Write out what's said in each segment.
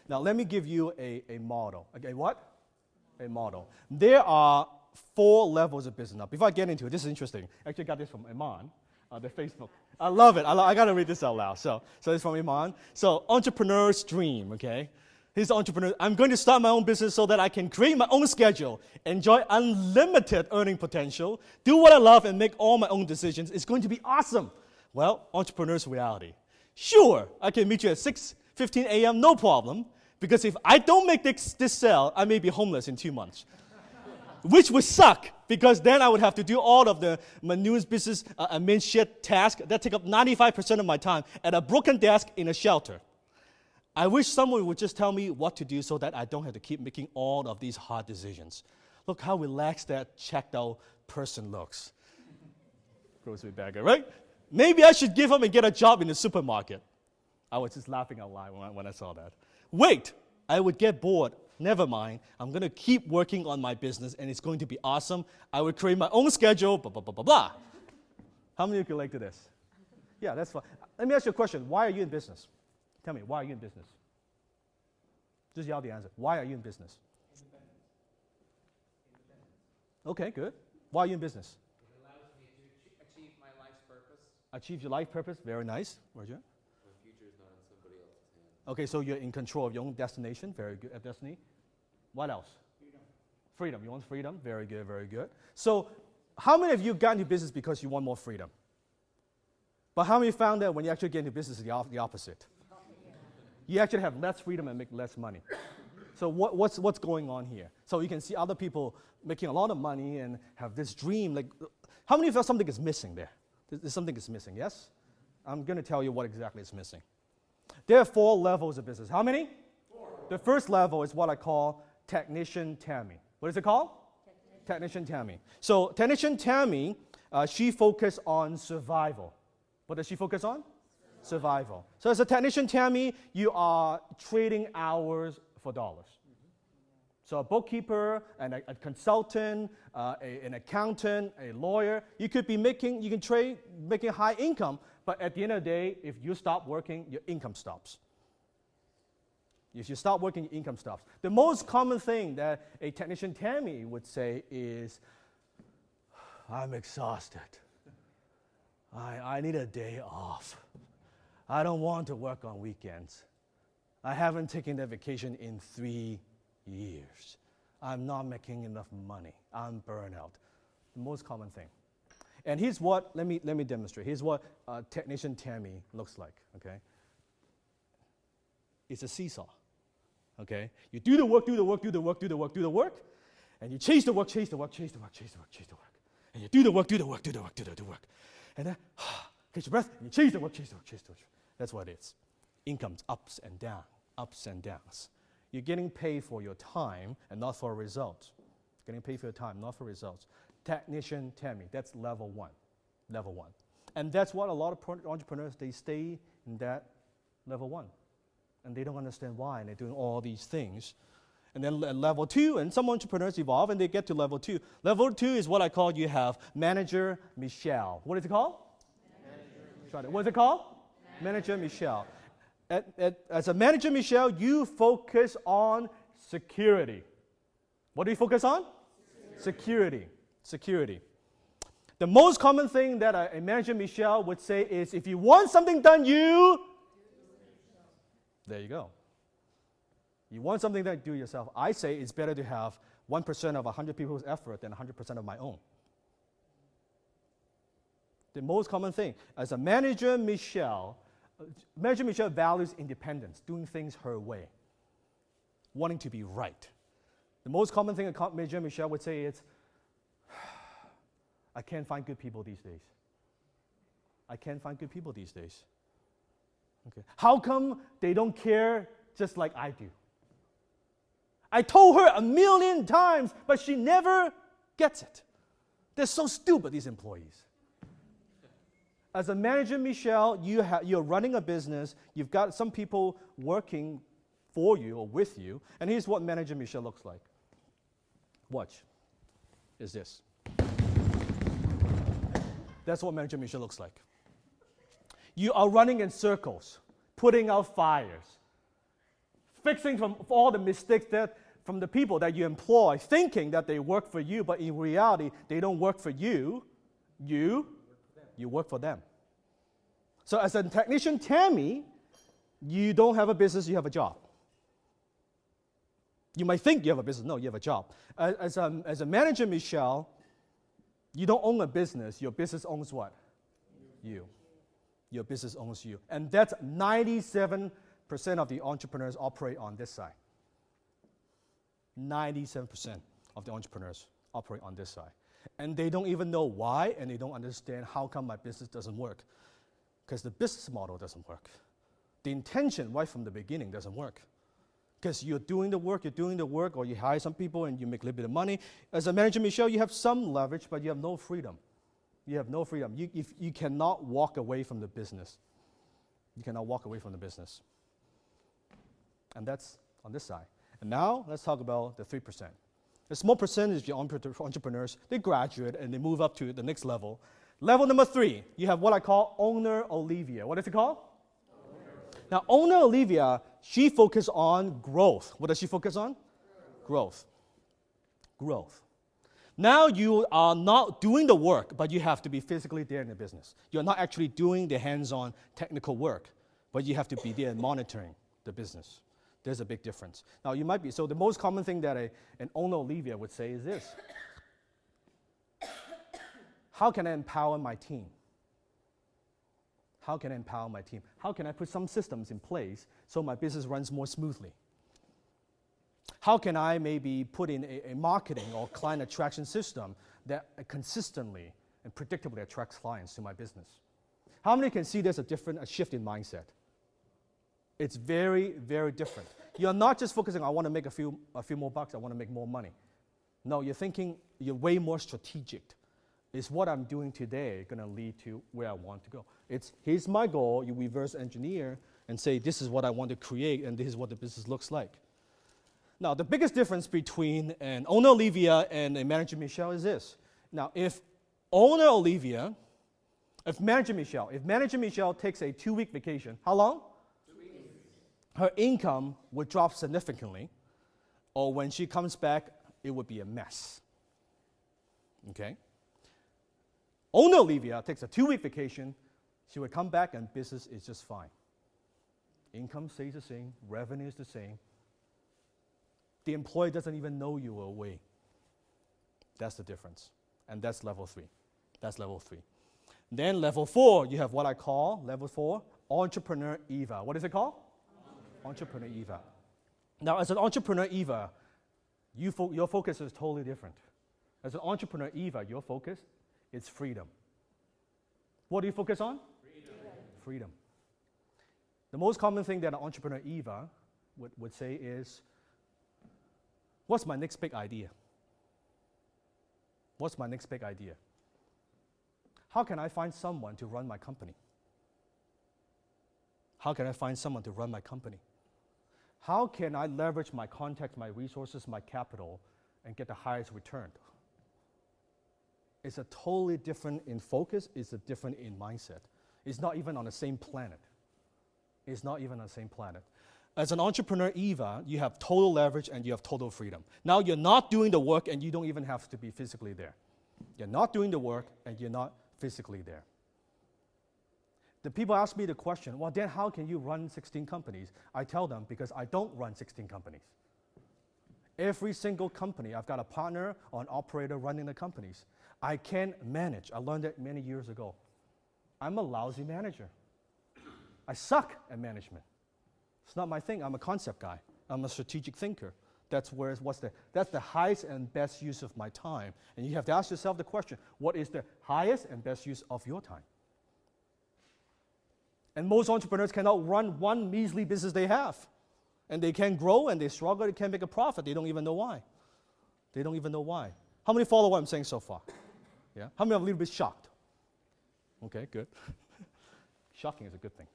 Now, let me give you a model. Okay, what? A model. There are 4 levels of business. Now, before I get into it, this is interesting. I actually got this from Iman, the Facebook. I love it. I got to read this out loud. So it's from Iman. So, entrepreneur's dream, okay? He's an entrepreneur. I'm going to start my own business so that I can create my own schedule, enjoy unlimited earning potential, do what I love, and make all my own decisions. It's going to be awesome. Well, entrepreneur's reality. Sure, I can meet you at 6:15 a.m., no problem, because if I don't make this sale, I may be homeless in 2 months, which would suck, because then I would have to do all of the minute business admin shit tasks that take up 95% of my time at a broken desk in a shelter. I wish someone would just tell me what to do so that I don't have to keep making all of these hard decisions. Look how relaxed that checked out person looks. Grocery bagger, right? Maybe I should give up and get a job in the supermarket. I was just laughing out loud when I saw that. Wait, I would get bored. Never mind. I'm going to keep working on my business, and it's going to be awesome. I would create my own schedule, blah, blah, blah, blah, blah. How many of you relate to this? Yeah, that's fine. Let me ask you a question. Why are you in business? Tell me, why are you in business? Just yell the answer. Why are you in business? Independence. Okay, good. Why are you in business? It allows me to achieve my life's purpose. Achieve your life purpose. Very nice. Roger. My future is not in somebody else's hands. Okay, so you're in control of your own destination. Very good. Destiny. What else? Freedom. Freedom. You want freedom? Very good, very good. So how many of you got into business because you want more freedom? But how many found that when you actually get into business, it's the opposite? You actually have less freedom and make less money. So what's going on here? So you can see other people making a lot of money and have this dream. Like, how many feel something is missing there? There's something is missing, yes? I'm going to tell you what exactly is missing. There are 4 levels of business. How many? 4. The first level is what I call Technician Tammy. What is it called? Technician Tammy. So Technician Tammy, she focuses on survival. What does she focus on? Survival. So as a Technician Tammy, you are trading hours for dollars. So a bookkeeper, a consultant, an accountant, a lawyer, you can trade making high income, but at the end of the day, if you stop working, your income stops. If you stop working, your income stops. The most common thing that a Technician Tammy would say is, I'm exhausted. I need a day off. I don't want to work on weekends. I haven't taken that vacation in 3 years. I'm not making enough money. I'm burnt out. The most common thing. And here's what, let me demonstrate. Here's what Technician Tammy looks like, okay? It's a seesaw, okay? You do the work, do the work, do the work, do the work, do the work, and you chase the work, chase the work, chase the work, chase the work, chase the work. And you do the work, do the work, do the work, do the work. And then, catch your breath, and you chase the work, chase the work, chase the work. That's what it is. Income's ups and downs. You're getting paid for your time and not for results. Getting paid for your time, not for results. Technician Tammy, that's level 1. Level 1. And that's what a lot of entrepreneurs, they stay in that level 1. And they don't understand why, and they're doing all these things. And then at level 2, and some entrepreneurs evolve, and they get to level 2. Level 2 is what I call, you have Manager Michelle. What is it called? What is it called? Manager Michelle. As a Manager Michelle, you focus on security. What do you focus on? Security. The most common thing that a Manager Michelle would say is, if you want something done, you... There you go. You want something done, do it yourself. I say it's better to have 1% of 100 people's effort than 100% of my own. The most common thing, as a Manager Michelle values independence, doing things her way, wanting to be right. The most common thing a Manager Michelle would say is, I can't find good people these days. I can't find good people these days. Okay. How come they don't care just like I do? I told her 1,000,000 times, but she never gets it. They're so stupid, these employees. As a Manager Michelle, you're running a business, you've got some people working for you or with you, and here's what Manager Michelle looks like. Watch. Is this. That's what Manager Michelle looks like. You are running in circles, putting out fires, fixing from all the mistakes that from the people that you employ, thinking that they work for you, but in reality, they don't work for you. You work for them. So as a technician, Tammy, you don't have a business, you have a job. You might think you have a business. No, you have a job. As a manager, Michelle, you don't own a business. Your business owns what? You. Your business owns you. And that's 97% of the entrepreneurs operate on this side. 97% of the entrepreneurs operate on this side. And they don't even know why, and they don't understand how come my business doesn't work. Because the business model doesn't work. The intention right from the beginning doesn't work. Because you're doing the work, or you hire some people and you make a little bit of money. As a manager, Michelle, you have some leverage, but you have no freedom. You have no freedom. You cannot walk away from the business. You cannot walk away from the business. And that's on this side. And now, let's talk about the 3%. A small percentage of entrepreneurs, they graduate and they move up to the next level. Level number 3, you have what I call Owner Olivia. What is it called? Now, Owner Olivia, she focuses on growth. What does she focus on? Growth. Growth. Now you are not doing the work, but you have to be physically there in the business. You're not actually doing the hands-on technical work, but you have to be there monitoring the business. There's a big difference. Now, you might be, so the most common thing that an Owner Olivia would say is this. How can I empower my team? How can I empower my team? How can I put some systems in place so my business runs more smoothly? How can I maybe put in a marketing or client attraction system that consistently and predictably attracts clients to my business? How many can see there's a shift in mindset? It's very, very different. You're not just focusing on, I want to make a few more bucks, I want to make more money. No, you're thinking, you're way more strategic. Is what I'm doing today going to lead to where I want to go? Here's my goal. You reverse engineer and say, this is what I want to create, and this is what the business looks like. Now, the biggest difference between an Owner Olivia and a Manager Michelle is this. Now, if Manager Michelle takes a 2-week vacation, how long? 2 weeks. Her income would drop significantly, or when she comes back, it would be a mess. Okay? Owner Olivia takes a 2-week vacation. She would come back and business is just fine. Income stays the same. Revenue is the same. The employee doesn't even know you were away. That's the difference. And that's level 3. That's level 3. Then level 4, you have what I call, level 4, Entrepreneur Eva. What is it called? Entrepreneur Eva. Now, as an Entrepreneur Eva, your focus is totally different. As an Entrepreneur Eva, your focus is freedom. What do you focus on? Freedom. The most common thing that an Entrepreneur Eva would say is, what's my next big idea? What's my next big idea? How can I find someone to run my company? How can I find someone to run my company? How can I leverage my contacts, my resources, my capital, and get the highest return? It's a totally different in focus. It's a different in mindset. It's not even on the same planet. It's not even on the same planet. As an Entrepreneur Eva, you have total leverage and you have total freedom. Now you're not doing the work and you don't even have to be physically there. You're not doing the work and you're not physically there. The people ask me the question, well, then how can you run 16 companies? I tell them, because I don't run 16 companies. Every single company, I've got a partner or an operator running the companies. I can't manage. I learned that many years ago. I'm a lousy manager. I suck at management. It's not my thing. I'm a concept guy. I'm a strategic thinker. That's the highest and best use of my time. And you have to ask yourself the question, what is the highest and best use of your time? And most entrepreneurs cannot run one measly business they have. And they can't grow and they struggle, they can't make a profit. They don't even know why. They don't even know why. How many follow what I'm saying so far? Yeah? How many are a little bit shocked? Okay, good. Shocking is a good thing,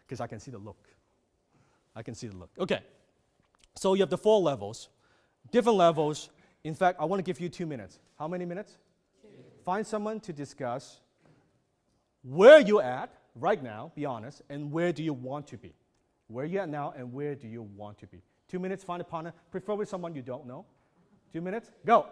because I can see the look. I can see the look. Okay, so you have the 4 levels, different levels. In fact, I want to give you 2 minutes. How many minutes? 2. Find someone to discuss where you're at right now, be honest, and where do you want to be. Where you at now and where do you want to be? 2 minutes, find a partner, preferably someone you don't know. 2 minutes, go.